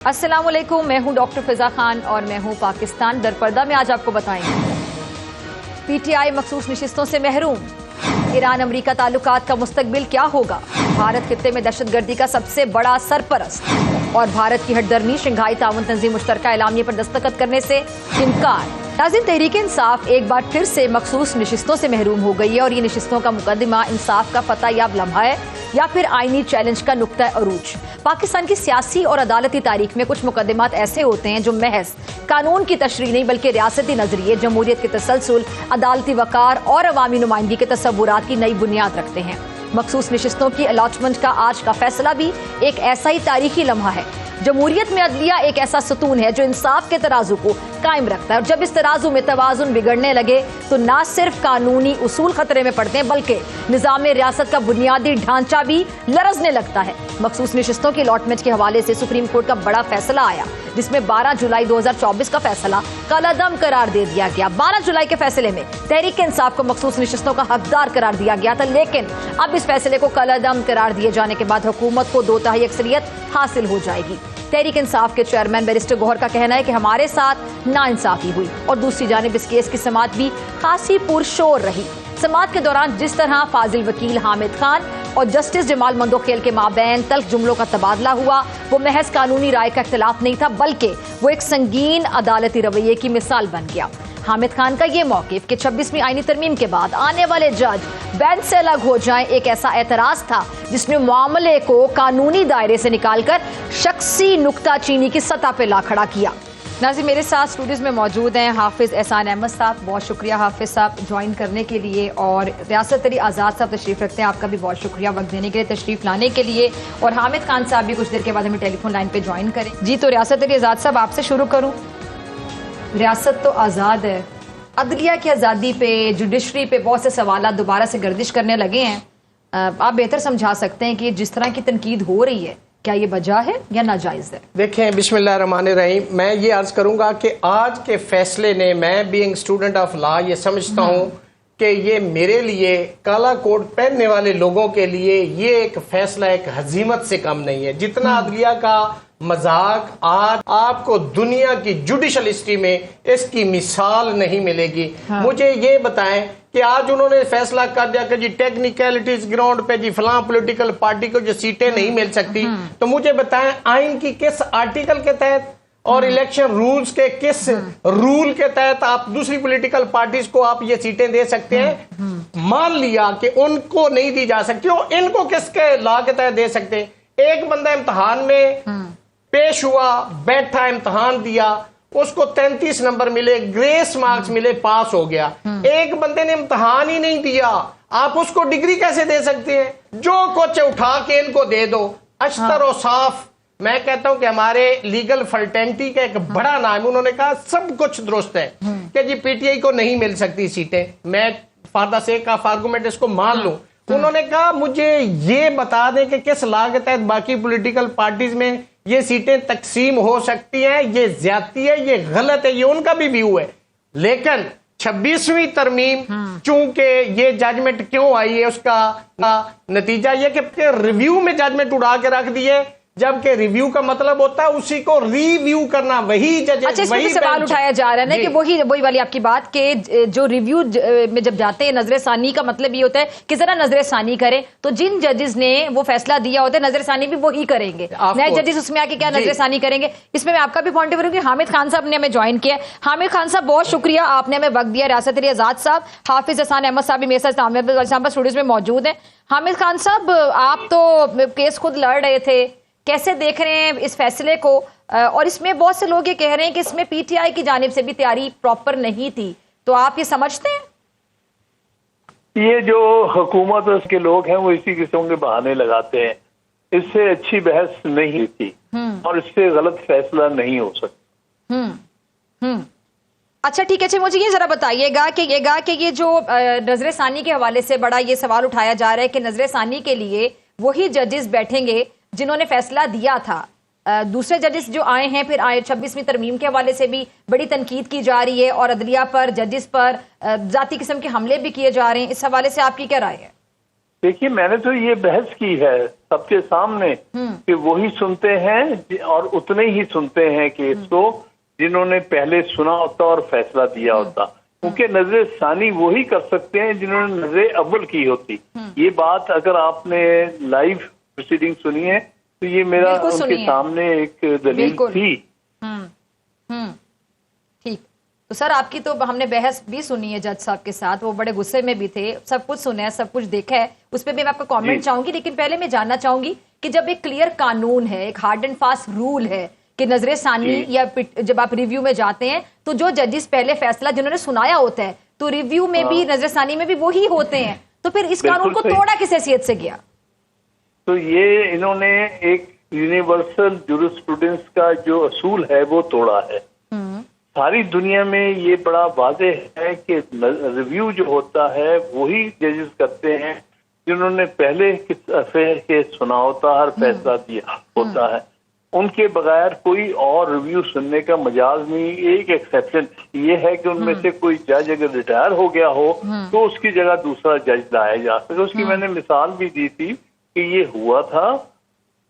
अस्सलाम वालेकुम, मैं हूं डॉक्टर फिजा खान और मैं हूं पाकिस्तान दरपर्दा में। आज आपको बताएंगे पीटीआई मखसूस नशिस्तों से महरूम, ईरान अमरीका ताल्लुकात का मुस्तकबिल क्या होगा, भारत खित्ते में दहशतगर्दी का सबसे बड़ा सरपरस्त और भारत की हटदर्मी शंघाई ताउन तंजीम मुश्तरका एलामिया पर दस्तखत करने से इनकार। नाज़रीन, तहरीक इंसाफ एक बार फिर से मखसूस नशिस्तों से महरूम हो गई है और ये नशिस्तों का मुकदमा इंसाफ का फतह याब लम्हा है या फिर आईनी चैलेंज का नुक्ता अरूज। पाकिस्तान की सियासी और अदालती तारीख में कुछ मुकदमात ऐसे होते हैं जो महज कानून की तशरीह नहीं बल्कि रियासती नजरिए, जमहूरियत के तसलसल, अदालती वकार और अवामी नुमाइंदगी के तसव्वुरात की नई बुनियाद रखते हैं। मखसूस नशिस्तों की अलॉटमेंट का आज का फैसला भी एक ऐसा ही तारीखी लम्हा है। जमहूरियत में अदलिया एक ऐसा सतून है जो इंसाफ के तराजू को कायम रखता है और जब इस तराजू में तवाजुन बिगड़ने लगे तो न सिर्फ कानूनी उसूल खतरे में पड़ते हैं बल्कि निजाम रियासत का बुनियादी ढांचा भी लरजने लगता है। मखसूस नशिस्तों की अलॉटमेंट के हवाले से सुप्रीम कोर्ट का बड़ा फैसला आया जिसमें 12 जुलाई 2024 का फैसला कलअदम करार दे दिया गया। 12 जुलाई के फैसले में तहरीक इंसाफ को मखसूस नशिस्तों का हकदार करार दिया गया था, लेकिन अब इस फैसले को कलअदम करार दिए जाने के बाद हुकूमत को 2/3 अक्सरियत हासिल हो जाएगी। तहरीक इंसाफ के चेयरमैन बैरिस्टर गौहर का कहना है कि हमारे साथ नाइंसाफी हुई और दूसरी जानिब इस केस की समाअत भी खासी पुरशोर रही। समाअत के दौरान जिस तरह फाजिल वकील हामिद खान और जस्टिस जमाल मंदोखेल के माबैन तल्ख जुमलों का तबादला हुआ, वो महज कानूनी राय का इख्तिलाफ नहीं था बल्कि वो एक संगीन अदालती रवैये की मिसाल बन गया। हामिद खान का ये मौक़िफ़ कि 26वीं आईनी तरमीम के बाद आने वाले जज बेंच से अलग हो जाएं एक ऐसा एतराज था जिसने मामले को कानूनी दायरे से निकालकर शख्सी नुक्ताचीनी की सतह पर ला खड़ा किया। नाज़रीन, मेरे साथ स्टूडियोज़ में मौजूद हैं हाफिज़ एहसान अहमद साहब। बहुत शुक्रिया हाफिज़ साहब ज्वाइन करने के लिए, और रियासत तरी आज़ाद साहब तशरीफ़ रखते हैं, आपका भी बहुत शुक्रिया वक्त देने के लिए, तशरीफ़ लाने के लिए। और हामिद खान साहब भी कुछ देर के बाद हमें टेलीफोन लाइन पे ज्वाइन करें। जी, तो रियासत तरी आज़ाद साहब आपसे शुरू करूँ। रियासत तो आज़ाद है, अदलिया की आज़ादी पे, जुडिशरी पे बहुत से सवाल दोबारा से गर्दिश करने लगे हैं। आप बेहतर समझा सकते हैं कि जिस तरह की तनकीद हो रही है क्या ये वजह है या नाजायज है? देखें, बिस्मिल्लाहिर्रहमानिर्रहीम, मैं ये अर्ज करूंगा कि आज के फैसले ने, मैं बीइंग स्टूडेंट ऑफ लॉ ये समझता हूं कि ये मेरे लिए, काला कोट पहनने वाले लोगों के लिए ये एक फैसला एक हजीमत से कम नहीं है। जितना अदलिया का मजाक आज आपको दुनिया की जुडिशल हिस्ट्री में इसकी मिसाल नहीं मिलेगी। मुझे ये बताएं कि आज उन्होंने फैसला कर दिया कि जी टेक्निकलिटीज ग्राउंड पे जी फलां पॉलिटिकल पार्टी को जो सीटें नहीं मिल सकती, तो मुझे बताएं आइन की किस आर्टिकल के तहत और इलेक्शन रूल्स के किस रूल के तहत आप दूसरी पॉलिटिकल पार्टीज को आप ये सीटें दे सकते हैं? मान लिया कि उनको नहीं दी जा सकती, और इनको किसके लॉ के तहत दे सकते हैं? एक बंदा इम्तिहान में पेश हुआ, बैठा, इम्तिहान दिया, उसको 33 नंबर मिले, ग्रेस मार्क्स मिले, पास हो गया। एक बंदे ने इम्तिहान ही नहीं दिया, आप उसको डिग्री कैसे दे सकते हैं? जो कुछ उठा के इनको दे दो, अशतर और साफ। मैं कहता हूं कि हमारे लीगल फर्टेंटी का एक बड़ा नाम, उन्होंने कहा सब कुछ दुरुस्त है कि जी पीटीआई को नहीं मिल सकती सीटें। मैं for the sake of argument इसको मान लूं। उन्होंने कहा मुझे ये बता दें कि किस लॉ के तहत बाकी पॉलिटिकल पार्टीज में ये सीटें तकसीम हो सकती हैं। ये ज्यादती है, ये गलत है, ये उनका भी व्यू है। लेकिन 26वीं तरमीम चूंकि ये जजमेंट क्यों आई है, उसका नतीजा ये कि रिव्यू में जजमेंट उड़ा के रख दिए, जबकि रिव्यू का मतलब होता है उसी को रिव्यू करना। वही जज, अच्छा, इसमें भी सवाल उठाया जा रहा है ना कि वही वाली आपकी बात कि जो रिव्यू में जब जाते हैं नजर सानी का मतलब ये होता है कि जरा नजर सानी करें, तो जिन जजेस ने वो फैसला दिया होता है नजर सानी भी वही करेंगे, नए जजेस उसमें आके क्या नजर सानी करेंगे। इसमें मैं आपका भी point of view, Hamid Khan साहब ने हमें ज्वाइन किया। हामिद खान साहब बहुत शुक्रिया, आपने हमें वक्त दिया। रियासत तरी आज़ाद साहब, हाफिज एहसान अहमद साहब भी मेरे साथ स्टूडियोज में मौजूद है। हामिद खान साहब, आप तो केस खुद लड़ रहे थे, कैसे देख रहे हैं इस फैसले को? और इसमें बहुत से लोग ये कह रहे हैं कि इसमें पीटीआई की जानिब से भी तैयारी प्रॉपर नहीं थी, तो आप ये समझते हैं? ये जो हुकूमत के लोग हैं वो इसी किस्म के बहाने लगाते हैं, इससे अच्छी बहस नहीं थी और इससे गलत फैसला नहीं हो सकता। अच्छा, ठीक है। अच्छा, मुझे ये जरा बताइएगा कि ये जो नजर सानी के हवाले से बड़ा ये सवाल उठाया जा रहा है कि नजर सानी के लिए वही जजेस बैठेंगे जिन्होंने फैसला दिया था। दूसरे जजेस जो आए हैं फिर आए 26वीं तरमीम के हवाले से भी बड़ी तनकीद की जा रही है और अदलिया पर, जजेस पर जाती किस्म के हमले भी किए जा रहे हैं। इस हवाले से आपकी क्या राय है? دیکھیے میں نے تو یہ بحث کی ہے سب کے سامنے کہ وہی سنتے ہیں اور اتنے ہی سنتے ہیں کیس کو جنہوں نے پہلے سنا ہوتا اور فیصلہ دیا ہوتا، کیونکہ نظر ثانی وہی کر سکتے ہیں جنہوں نے نظر اول کی ہوتی. یہ بات اگر آپ نے لائیو پروسیڈنگ سنی ہے تو یہ میرا ان کے سامنے ایک دلیل تھی. ٹھیک، تو سر آپ کی تو ہم نے بحث بھی سنی ہے جج صاحب کے ساتھ، وہ بڑے غصے میں بھی تھے، سب کچھ سنا ہے، سب کچھ دیکھا ہے، اس پہ بھی میں آپ کا کامنٹ چاہوں گی. لیکن پہلے میں جاننا چاہوں گی کہ جب ایک کلیئر قانون ہے، ایک ہارڈ اینڈ فاسٹ رول ہے کہ نظر ثانی یا جب آپ ریویو میں جاتے ہیں تو جو ججز پہلے فیصلہ جنہوں نے سنایا ہوتا ہے تو ریویو میں بھی نظر ثانی میں بھی وہی ہوتے ہیں، تو پھر اس قانون کو توڑا کس حیثیت سے گیا؟ تو یہ انہوں نے ایک یونیورسل جورسپروڈنس کا جو اصول ہے وہ توڑا ہے. ساری دنیا میں یہ بڑا واضح ہے کہ ریویو جو ہوتا ہے وہی ججز کرتے ہیں جنہوں نے پہلے کے سنا ہوتا، ہر فیصلہ دیا ہوتا ہے. ان کے بغیر کوئی اور ریویو سننے کا مجاز نہیں. ایک ایکسیپشن یہ ہے کہ ان میں سے کوئی جج اگر ریٹائر ہو گیا ہو تو اس کی جگہ دوسرا جج لایا جا سکے. اس کی میں نے مثال بھی دی تھی کہ یہ ہوا تھا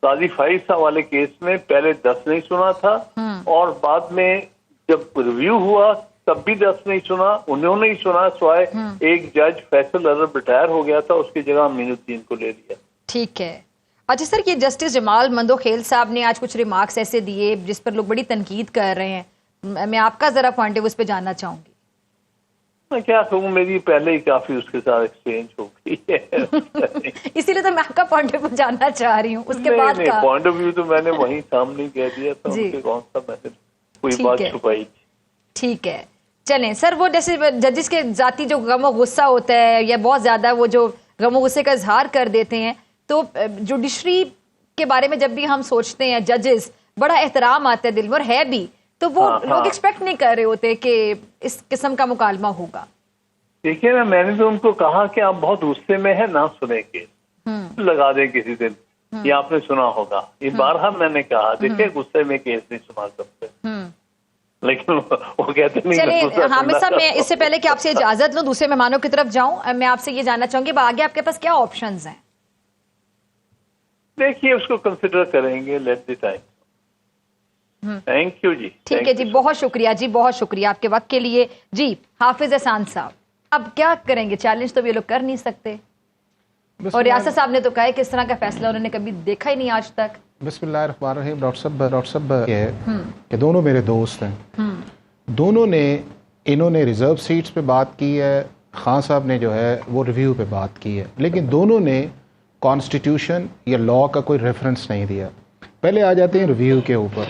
قاضی فائز صاحب والے کیس میں، پہلے 10 نہیں سنا تھا اور بعد میں جب ریویو ہوا تب بھی 10 نہیں سنا، انہوں نے ہی سنا سوائے ایک جج فیصل عرب ریٹائر ہو گیا تھا، اس کی جگہ امین الدین کو لے لیا. ٹھیک ہے. اچھا سر، یہ جسٹس جمال مندوخیل صاحب نے آج کچھ ریمارکس ایسے دیے جس پر لوگ بڑی تنقید کر رہے ہیں، میں آپ کا ذرا پوائنٹ آف ویو اس پہ جاننا چاہوں گی. میں کیا کہوں، میری پہلے ہی کافی اس کے ساتھ ایکسچینج ہو گئی ہے اسی لیے تو میں آپ کا پوائنٹ آف ویو جاننا چاہ رہی ہوں. اس کے بعد کا پوائنٹ آف ویو تو میں نے وہیں سامنے کہہ دیا تھا، کون سا میں نے کوئی بات چھپائی. ٹھیک ہے، چلیں سر. وہ جیسے ججز کے ذاتی جو غم و غصہ ہوتا ہے یا بہت زیادہ وہ جو غم و غصے کا اظہار کر دیتے ہیں، تو جوڈیشری کے بارے میں جب بھی ہم سوچتے ہیں ججز بڑا احترام آتا ہے دل میں، اور ہے بھی، تو وہ لوگ ایکسپیکٹ نہیں کر رہے ہوتے کہ اس قسم کا مکالمہ ہوگا. دیکھیے نا، میں نے تو ان کو کہا کہ آپ بہت غصے میں ہیں، نہ سنیں کے لگا دیں کسی دن، یہ آپ نے سنا ہوگا. یہ بارہا میں نے کہا، دیکھیں غصے میں کیس نہیں سنا سکتے، لیکن وہ کہتے نہیں. چلیے حامد صاحب، میں اس سے پہلے کہ آپ سے اجازت لوں دوسرے مہمانوں کی طرف جاؤں، میں آپ سے یہ جاننا چاہوں گی آگے آپ کے پاس کیا آپشنز ہیں؟ دیکھیے اس کو کنسیڈر کریں گے، let the time. Thank you جی. ٹھیک ہے جی، بہت شکریہ جی، بہت شکریہ آپ کے وقت کے لیے. جی حافظ احسان صاحب، اب کیا کریں گے؟ چیلنج تو یہ لوگ کر نہیں سکتے، اور ریاست صاحب نے تو کہا ہے کہ اس طرح کا فیصلہ انہوں نے کبھی دیکھا ہی نہیں آج تک. بسم اللہ الرحمن الرحیم. ڈاکٹر صاحب یہ ہے کہ دونوں میرے دوست ہیں، دونوں نے انہوں نے ریزرو سیٹس پہ بات کی ہے، خان صاحب نے جو ہے وہ ریویو پہ بات کی ہے، لیکن دونوں نے کانسٹیٹیوشن یا لاء کا کوئی ریفرنس نہیں دیا. پہلے آ جاتے ہیں ریویو کے اوپر.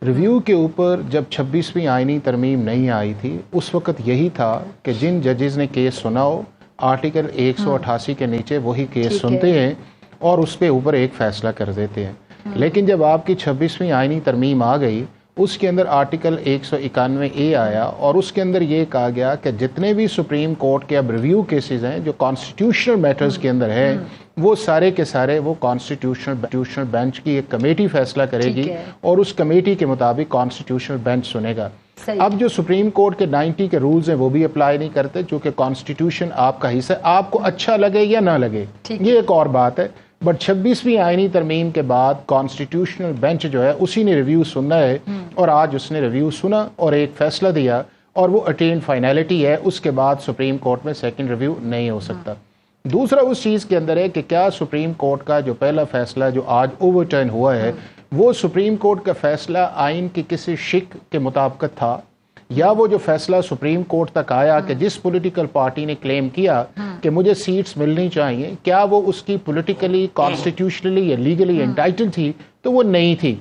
ریویو کے اوپر جب 26ویں آئینی ترمیم نہیں آئی تھی اس وقت یہی تھا کہ جن ججز نے کیس سنا ہو آرٹیکل 188 کے نیچے وہی کیس سنتے ہیں اور اس پہ اوپر ایک فیصلہ کر دیتے ہیں. لیکن جب آپ کی 26ویں آئینی ترمیم آ گئی اس کے اندر آرٹیکل 191A آیا اور اس کے اندر یہ کہا گیا کہ جتنے بھی سپریم کورٹ کے اب ریویو کیسز ہیں جو کانسٹیٹیوشنل میٹرز کے اندر ہیں وہ سارے کے سارے وہ کانسٹیٹیوشنل بینچ کی ایک کمیٹی فیصلہ کرے گی اور اس کمیٹی کے مطابق کانسٹیٹیوشنل بینچ سنے گا. اب جو سپریم کورٹ کے 90 کے رولز ہیں وہ بھی اپلائی نہیں کرتے چونکہ کانسٹیٹیوشن آپ کا حصہ، آپ کو اچھا لگے یا نہ لگے یہ ایک اور بات ہے. بٹ 26ویں آئینی ترمیم کے بعد کانسٹیٹیوشنل بینچ جو ہے اسی نے ریویو سننا ہے اور آج اس نے ریویو سنا اور ایک فیصلہ دیا اور وہ اٹین فائنلٹی ہے. اس کے بعد سپریم کورٹ میں سیکنڈ ریویو نہیں ہو سکتا. دوسرا اس چیز کے اندر ہے کہ کیا سپریم کورٹ کا جو پہلا فیصلہ جو آج اوور ٹرن ہوا ہے وہ سپریم کورٹ کا فیصلہ آئین کی کسی شک کے مطابقت تھا، یا وہ جو فیصلہ سپریم کورٹ تک آیا کہ جس پولیٹیکل پارٹی نے کلیم کیا کہ مجھے سیٹس ملنی چاہیے کیا وہ اس کی پولیٹیکلی کانسٹیٹیوشنلی یا لیگلی انٹائٹل تھی؟ تو وہ نہیں تھی.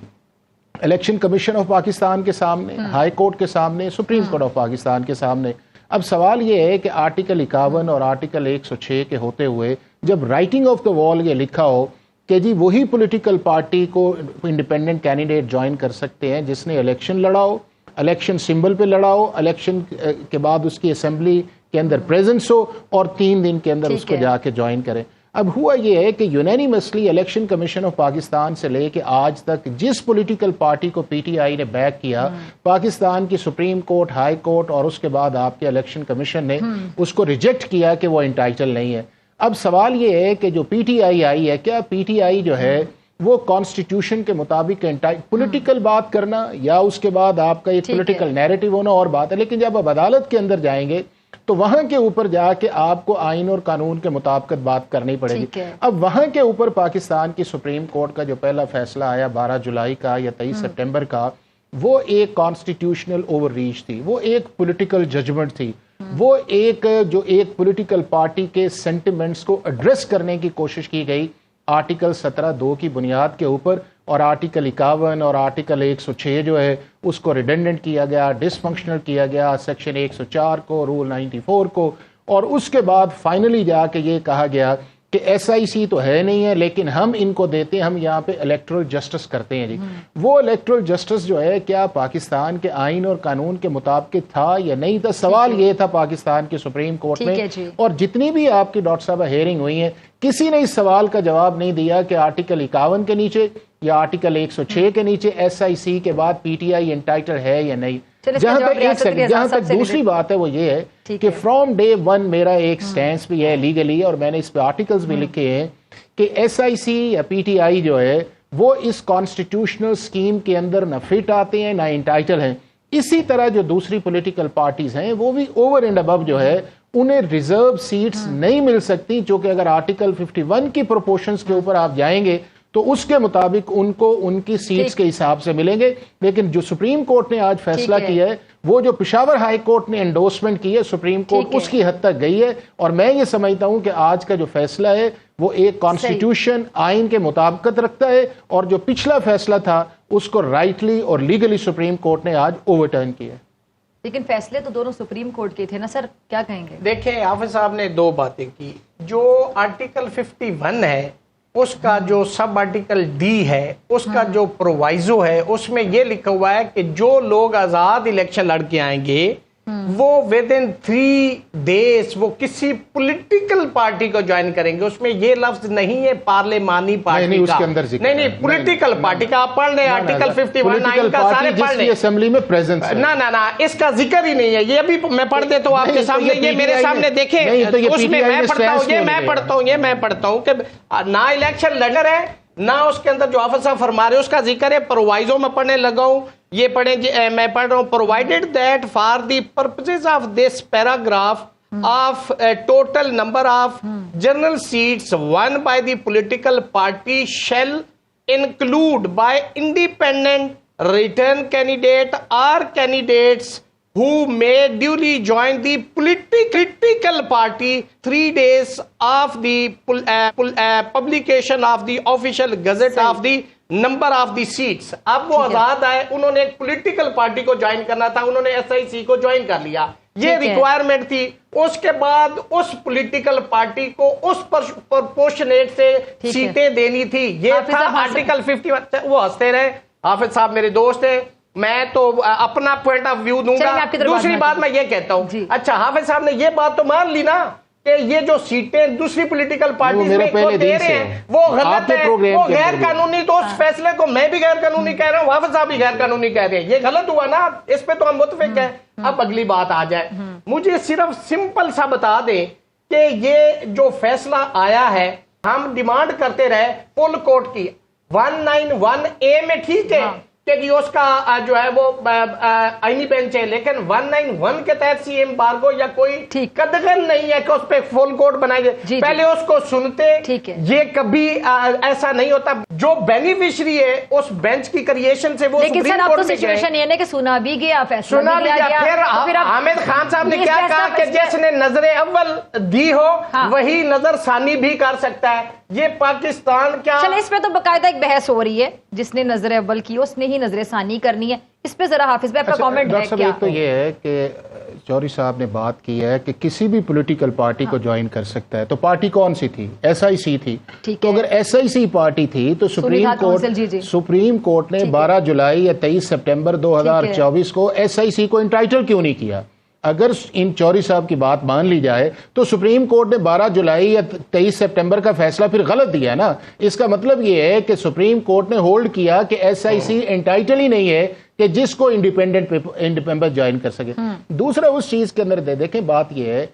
الیکشن کمیشن آف پاکستان کے سامنے، ہائی کورٹ کے سامنے، سپریم کورٹ آف پاکستان کے سامنے. اب سوال یہ ہے کہ آرٹیکل 51 اور آرٹیکل 106 کے ہوتے ہوئے جب رائٹنگ آف دا وال یہ لکھا ہو کہ جی وہی پولیٹیکل پارٹی کو انڈیپینڈنٹ کینڈیڈیٹ جوائن کر سکتے ہیں جس نے الیکشن لڑا ہو، الیکشن سمبل پہ لڑا ہو، الیکشن کے بعد اس کی اسمبلی کے اندر پریزنس ہو اور 3 دن کے اندر اس کو جا کے جوائن کریں. اب ہوا یہ ہے کہ unanimously election commission of Pakistan سے لے کے آج تک جس پولیٹیکل پارٹی کو پی ٹی آئی نے بیک کیا، پاکستان کی سپریم کورٹ، ہائی کورٹ اور اس کے بعد آپ کے الیکشن کمیشن نے اس کو ریجیکٹ کیا کہ وہ انٹائٹل نہیں ہے. اب سوال یہ ہے کہ جو پی ٹی آئی آئی ہے، کیا پی ٹی آئی جو ہے وہ کانسٹیٹیوشن کے مطابق پولیٹیکل بات کرنا یا اس کے بعد آپ کا ایک پولیٹیکل نیریٹو ہونا اور بات ہے، لیکن جب آپ عدالت کے اندر جائیں گے تو وہاں کے اوپر جا کے آپ کو آئین اور قانون کے مطابقت بات کرنی پڑے گی۔ اب وہاں کے اوپر پاکستان کی سپریم کورٹ کا جو پہلا فیصلہ آیا 12 جولائی کا یا 23 سپٹمبر کا، وہ ایک کانسٹیٹیوشنل اوور ریچ تھی، وہ ایک پولیٹیکل ججمنٹ تھی، وہ ایک پولیٹیکل پارٹی کے سینٹیمنٹس کو ایڈریس کرنے کی کوشش کی گئی آرٹیکل 17(2) کی بنیاد کے اوپر، اور آرٹیکل 51 اور آرٹیکل 106 جو ہے اس کو ریڈنڈنٹ کیا گیا، ڈس فنکشنل کیا گیا، سیکشن 104 کو، رول 94 کو، اور اس کے بعد فائنلی جا کے یہ کہا گیا کہ ایس آئی سی تو ہے نہیں ہے لیکن ہم ان کو دیتے ہیں، ہم یہاں پہ الیکٹرل جسٹس کرتے ہیں جی۔ وہ الیکٹرل جسٹس جو ہے کیا پاکستان کے آئین اور قانون کے مطابق تھا یا نہیں تھا؟ سوال یہ تھا پاکستان کی سپریم کورٹ میں، اور جتنی بھی آپ کی ڈاکٹر صاحب ہیئرنگ ہوئی ہیں کسی نے اس سوال کا جواب نہیں دیا کہ آرٹیکل 51 کے نیچے یا آرٹیکل 106 کے نیچے ایس آئی سی کے بعد پی ٹی آئی انٹائٹل ہے یا نہیں۔ جہاں تک دوسری بات ہے وہ یہ ہے کہ فرام ڈے ون میرا ایک سٹینس بھی ہے لیگلی، اور میں نے اس پہ آرٹیکلز بھی لکھے ہیں کہ ایس آئی سی یا پی ٹی آئی جو ہے وہ اس کانسٹیٹیوشنل سکیم کے اندر نہ فٹ آتے ہیں نہ انٹائٹل ہیں۔ اسی طرح جو دوسری پولیٹیکل پارٹیز ہیں وہ بھی اوور اینڈ ابو جو ہے انہیں ریزرو سیٹس نہیں مل سکتی، چونکہ اگر آرٹیکل 51 کی پروپورشنز کے اوپر آپ جائیں گے تو اس کے مطابق ان کو ان کی سیٹس کے حساب سے ملیں گے۔ لیکن جو سپریم کورٹ نے آج فیصلہ کیا ہے، وہ جو پشاور ہائی کورٹ نے انڈورسمنٹ کی ہے سپریم کورٹ اس کی حد تک گئی ہے، اور میں یہ سمجھتا ہوں کہ آج کا جو فیصلہ ہے وہ ایک کانسٹیٹیوشن آئین کے مطابقت رکھتا ہے، اور جو پچھلا فیصلہ تھا اس کو رائٹلی اور لیگلی سپریم کورٹ نے آج اوور ٹرن کیا ہے۔ لیکن فیصلے تو دونوں سپریم کورٹ کے تھے نا سر، کیا کہیں گے؟ دیکھیں حافظ صاحب نے دو باتیں کی، جو آرٹیکل 51 ہے اس کا جو سب آرٹیکل ڈی ہے اس کا جو پرووائزو ہے اس میں یہ لکھا ہوا ہے کہ جو لوگ آزاد الیکشن لڑ کے آئیں گے وہ ودن 3 days وہ کسی پولیٹیکل پارٹی کو جوائن کریں گے۔ اس میں یہ لفظ نہیں ہے پارلیمانی پارٹی کا، نہیں پولیٹیکل پارٹی کا۔ آپ پڑھ لیں آرٹیکل 51 کا، سارے پڑھ لیں، اسمبلی میں پریزنس ہے، نہ اس کا ذکر ہی نہیں ہے۔ یہ بھی میں پڑھ دیتا ہوں آپ کے سامنے، یہ میرے سامنے دیکھیں، اس میں میں پڑھتا ہوں کہ نہ الیکشن لڑر ہے نہ اس کے اندر جو حافظ صاحب فرما رہے ہیں اس کا ذکر ہے۔ پرووائزو میں پڑھنے لگا ہوں، یہ پڑھیں جی، میں پڑھ رہا ہوں، provided that for the purposes of this paragraph of a total number of general seats won by the political party shall include by independent return candidate or candidates who may duly join the political party 3 days of the publication of the official gazette of the number of the seats۔ اب وہ آزاد آئے، انہوں نے ایک political party کو join کرنا تھا، انہوں نے ایس آئی سی کو جوائن کر لیا، یہ ریکوائرمنٹ تھی۔ اس کے بعد اس پولیٹیکل پارٹی کو اس پرپورشنیٹ سے سیٹیں دینی تھی، یہ تھا آرٹیکل 51۔ وہ ہنستے رہے، حافظ صاحب میرے دوست ہیں، میں تو اپنا پوائنٹ آف ویو دوں گا۔ دوسری بات میں یہ کہتا ہوں، اچھا حافظ صاحب نے یہ بات تو مان لی نا کہ یہ جو سیٹیں دوسری پولیٹیکل پارٹیز میں کو دے رہے ہیں وہ غلط ہے، وہ غیر قانونی، تو اس فیصلے کو میں بھی غیر قانونی کہہ رہا ہوں، حافظ صاحب بھی غیر قانونی کہہ رہے ہیں، یہ غلط ہوا نا، اس پہ تو ہم متفق ہیں۔ اب اگلی بات آ جائے، مجھے صرف سمپل سا بتا دیں کہ یہ جو فیصلہ آیا ہے، ہم ڈیمانڈ کرتے رہے فل کورٹ کی 191A میں، ٹھیک ہے کہ جی اس کا جو ہے وہ آئینی بینچ ہے، لیکن 191 کے تحت سی ایمبارگو یا کوئی قدغن نہیں ہے کہ اس پہ فل کورٹ بنائے جائے، پہلے اس کو سنتے، یہ کبھی ایسا نہیں ہوتا۔ جو بینیفیشری ہے اس بینچ کی کریشن سے وہ لیکن سر اب تو سچویشن یہ ہے کہ سنا بھی گیا، فیصلہ سنا بھی گیا، پھر حامد خان صاحب نے کیا کہا کہ جس نے نظر اول دی ہو وہی نظر ثانی بھی کر سکتا ہے۔ یہ پاکستان کیا، چلے اس پہ تو باقاعدہ ایک بحث ہو رہی ہے، جس نے نظر اول کی اس نے ہی نظر ثانی کرنی ہے، اس پہ ذرا حافظ بھائی آپ کا کامنٹ ہے کیا؟ ایک تو یہ ہے کہ چوری صاحب نے بات کی ہے کہ کسی بھی پولیٹیکل پارٹی کو جوائن کر سکتا ہے، تو پارٹی کون سی تھی؟ ایس آئی سی تھی، تو اگر ایس آئی سی پارٹی تھی تو سپریم کورٹ نے 12 جولائی یا 23 سپٹمبر 2024 کو ایس آئی سی کو انٹائٹل کیوں نہیں کیا؟ اگر ان چوری صاحب کی بات مان لی جائے تو سپریم کورٹ نے 12 جولائی یا 23 سپٹمبر کا فیصلہ پھر غلط دیا نا۔ اس کا مطلب یہ ہے کہ سپریم کورٹ نے ہولڈ کیا کہ ایس آئی سی انٹائٹل ہی نہیں ہے کہ جس کو انڈیپینڈنٹ جوائن کر سکے۔ دوسرا اس چیز کے اندر دیکھیں، بات یہ ہے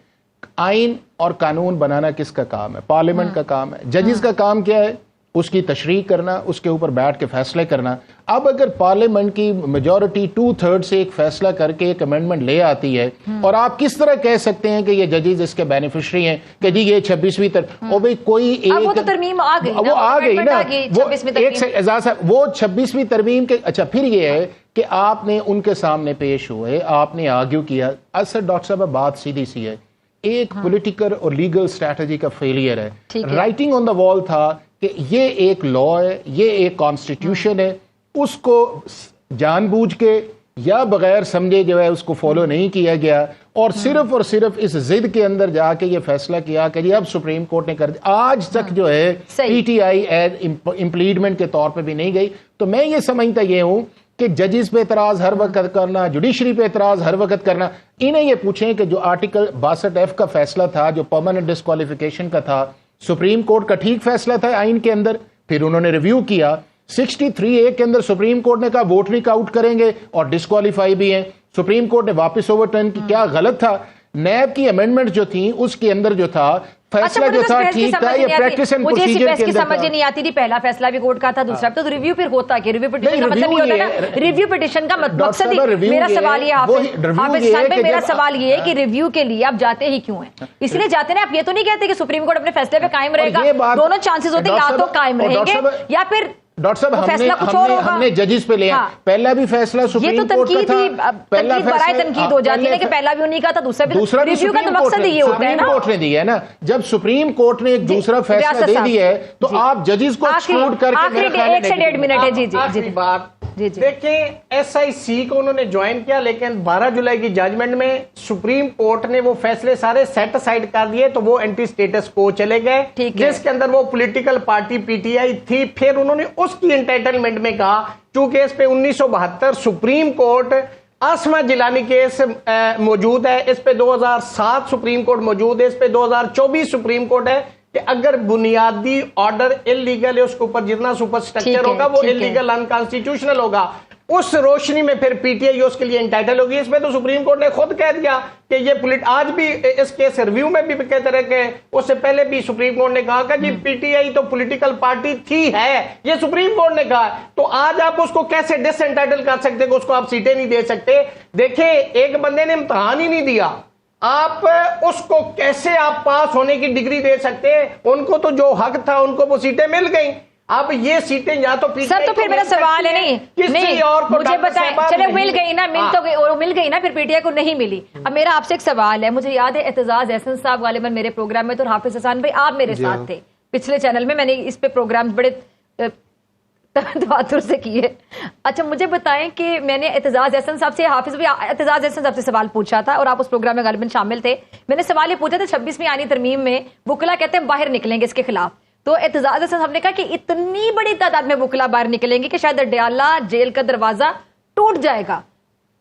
आइन और कानून बनाना किसका काम है? पार्लियामेंट का काम है। जजेस का काम क्या है? उसकी तशरीह करना, उसके ऊपर बैठ के फैसले करना। अब अगर पार्लियामेंट की मेजॉरिटी 2/3 से एक फैसला करके एक अमेंडमेंट ले आती है, और आप किस तरह कह सकते हैं कि ये जजेस इसके बेनिफिशियरी हैं कि जी ये 26वीं और भाई कोई एक वो तो तरमीम आ गई ना, वो आ गई ना, वो 26वीं एक से एजाज साहब वो 26वीं तरमीम के। अच्छा, फिर ये है कि आपने उनके सामने पेश हुए, आपने आर्ग्यू किया। असर डॉक्टर साहब बात सीधी सी है, एक पॉलिटिकल और लीगल स्ट्रैटेजी का फेलियर है। राइटिंग ऑन द वॉल था कि ये एक लॉ है, ये एक कॉन्स्टिट्यूशन है, उसको जानबूझ के या बगैर समझे जो है उसको फॉलो नहीं किया गया, और सिर्फ इस जिद के अंदर जाके ये फैसला किया कि जी अब सुप्रीम कोर्ट ने कर दिया। आज तक जो है पीटीआई एज इम्प्लीडमेंट के तौर पे भी नहीं गई। तो मैं ये समझता ये हूं कि जजेस पे एतराज हर वक्त करना, जुडिशरी पे एतराज हर वक्त करना। इन्हें ये पूछें कि जो आर्टिकल 62F का फैसला था, जो परमानेंट डिस्क्वालिफिकेशन का था, सुप्रीम कोर्ट का ठीक फैसला था आइन के अंदर, फिर उन्होंने रिव्यू किया। 63A के अंदर सुप्रीम कोर्ट ने कहा वोट नहीं काउंट करेंगे और डिस्क्वालीफाई भी हैं। सुप्रीम कोर्ट ने वापस ओवरटर्न की, क्या गलत था? नैब की अमेंडमेंट जो थी उसके अंदर जो था फैसला जो था ठीक था, ये प्रैक्टिस एंड प्रोसीजर के अंदर समझ नहीं आती थी। पहला फैसला भी कोर्ट का था, दूसरा तो रिव्यू फिर होता है कि रिव्यू पिटीशन का मतलब ये होता है ना, रिव्यू पिटीशन का मकसद ही। मेरा सवाल ये हाफिज खान भाई, मेरा सवाल ये है कि रिव्यू के लिए आप जाते ही क्यों हैं? इसलिए जाते हैं, आप ये तो नहीं कहते कि सुप्रीम कोर्ट अपने फैसले पे कायम रहेगा। दोनों चांसेस होते हैं, या तो कायम रहेंगे या फिर डॉक्टर साहब हमने जजेस पे लिया। पहला भी फैसला सुप्रीम कोर्ट का था, पहला तनकीद हो जाती है कि पहला भी उन्हीं का था, दूसरा भी रिव्यू का तो मकसद ये होता है ना। सुप्रीम कोर्ट ने दिया है ना, जब सुप्रीम कोर्ट ने एक दूसरा फैसला दे दिया है तो आप जजेस को एक्सक्लूड करके 1 से 1.5 मिनट है। जी जी बात देखें, एसआईसी को उन्होंने ज्वाइन किया, लेकिन 12 जुलाई की जजमेंट में सुप्रीम कोर्ट ने वो फैसले सारे सेट असाइड कर दिए, तो वो एंटी स्टेटस को चले गए, जिसके अंदर वो पॉलिटिकल पार्टी पीटीआई थी। फिर उन्होंने उसकी एंटाइटलमेंट में कहा, चूंकि इस पे 1972 सुप्रीम कोर्ट आसमा जिलानी केस मौजूद है, इस पे 2007 सुप्रीम कोर्ट मौजूद है, इस पे 2024 सुप्रीम कोर्ट है कि अगर बुनियादी ऑर्डर इलीगल है उसके ऊपर जितना सुपर स्ट्रक्चर होगा वो इलीगल अनकॉन्स्टिट्यूशनल होगा। उस रोशनी में फिर पीटीआई उसके लिए एंटाइटल होगी। इसमें तो सुप्रीम कोर्ट ने खुद कह दिया कि ये आज भी इस केस रिव्यू में भी कहते रहे कि उससे पहले भी सुप्रीम कोर्ट ने कहा कि पीटीआई तो पॉलिटिकल पार्टी थी है, ये सुप्रीम कोर्ट ने कहा। तो आज आप उसको कैसे डिसएंटाइटल कर सकते कि उसको आप सीटें नहीं दे सकते? देखें, एक बंदे ने इम्तिहान ही नहीं दिया, आप उसको कैसे आप पास होने की डिग्री दे सकते? उनको तो जो हक था उनको वो सीटें मिल गई। अब ये सीटें या तो सर, तो फिर मेरा सवाल है नहीं और मुझे बताएं, चले मिल गई ना, मिल गई ना, फिर पीटीआई को नहीं मिली। अब मेरा आपसे एक सवाल है, मुझे याद है एतजाज एहसन साहब गालिबन मेरे प्रोग्राम में, तो हाफिज हसन भाई आप मेरे साथ थे पिछले चैनल में, मैंने इस पे प्रोग्राम बड़े तवातुर से किए। अच्छा, मुझे बताएं कि मैंने एतजाज एहसन साहब से, हाफिज भाई एतजाज एहसन साहब से सवाल पूछा था और आप उस प्रोग्राम में गालिबन शामिल थे। मैंने सवाल ये पूछा था 26वीं आईनी तरमीम में वुकला कहते हैं बाहर निकलेंगे इसके खिलाफ, तो एतजाज एहसन साहब ने कहा कि इतनी बड़ी तादाद में वुकला बाहर निकलेंगे कि शायद अडयाला जेल का दरवाजा टूट जाएगा,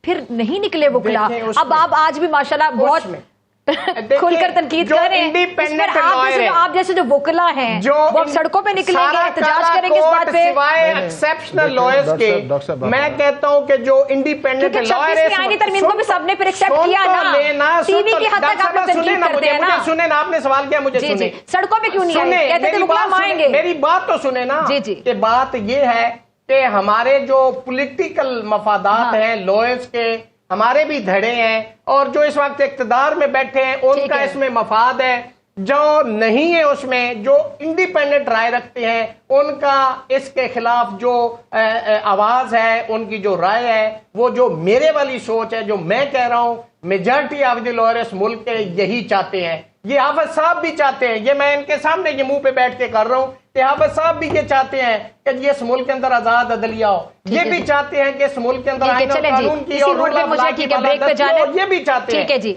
फिर नहीं निकले वुकला। अब आप आज भी माशाल्लाह बहुत खुलकर तनकीद कर रहे हैं। आप जैसे जो वुकला हैं जो अब सड़कों पे निकलेंगे, एहतजाज करेंगे इस बात पे, सिवाय एक्सेप्शनल लॉयर्स के। मैं कहता हूं कि जो इंडिपेंडेंट लॉयर है, आईनी तरमीम को भी सबने फिर एक्सेप्ट किया ना, टीवी की हद तक आप तनकीद करते हैं ना। सुने ना, आपने सवाल किया, मुझे सुने। सड़कों पे क्यों नहीं आए? कहते थे वुकला आएंगे। मेरी बात तो सुने ना। जी जी, कि बात ये है कि हमारे जो पॉलिटिकल मफादात हैं लॉयर्स के, हमारे भी धड़े हैं, और जो इस वक्त इक्तदार में बैठे हैं उनका इसमें मफाद है। जो नहीं है उसमें, जो इंडिपेंडेंट राय रखते हैं उनका इसके खिलाफ जो आवाज है, उनकी जो राय है, वो जो मेरे वाली सोच है, जो मैं कह रहा हूं, मेजॉरिटी ऑफ द लॉयर्स मुल्क के यही चाहते हैं। ये हाफिज साहब भी चाहते हैं, ये मैं इनके सामने ये मुंह पे बैठ के कर रहा हूं कि हाफिज साहब भी ये चाहते हैं कि ये इस मुल्क के अंदर आजाद अदलिया हो, ये भी चाहते हैं कि इस मुल्क के अंदर आईन और कानून की और रूल ऑफ लॉ की ब्रेक पे जाने, ये भी चाहते हैं। ठीक है जी,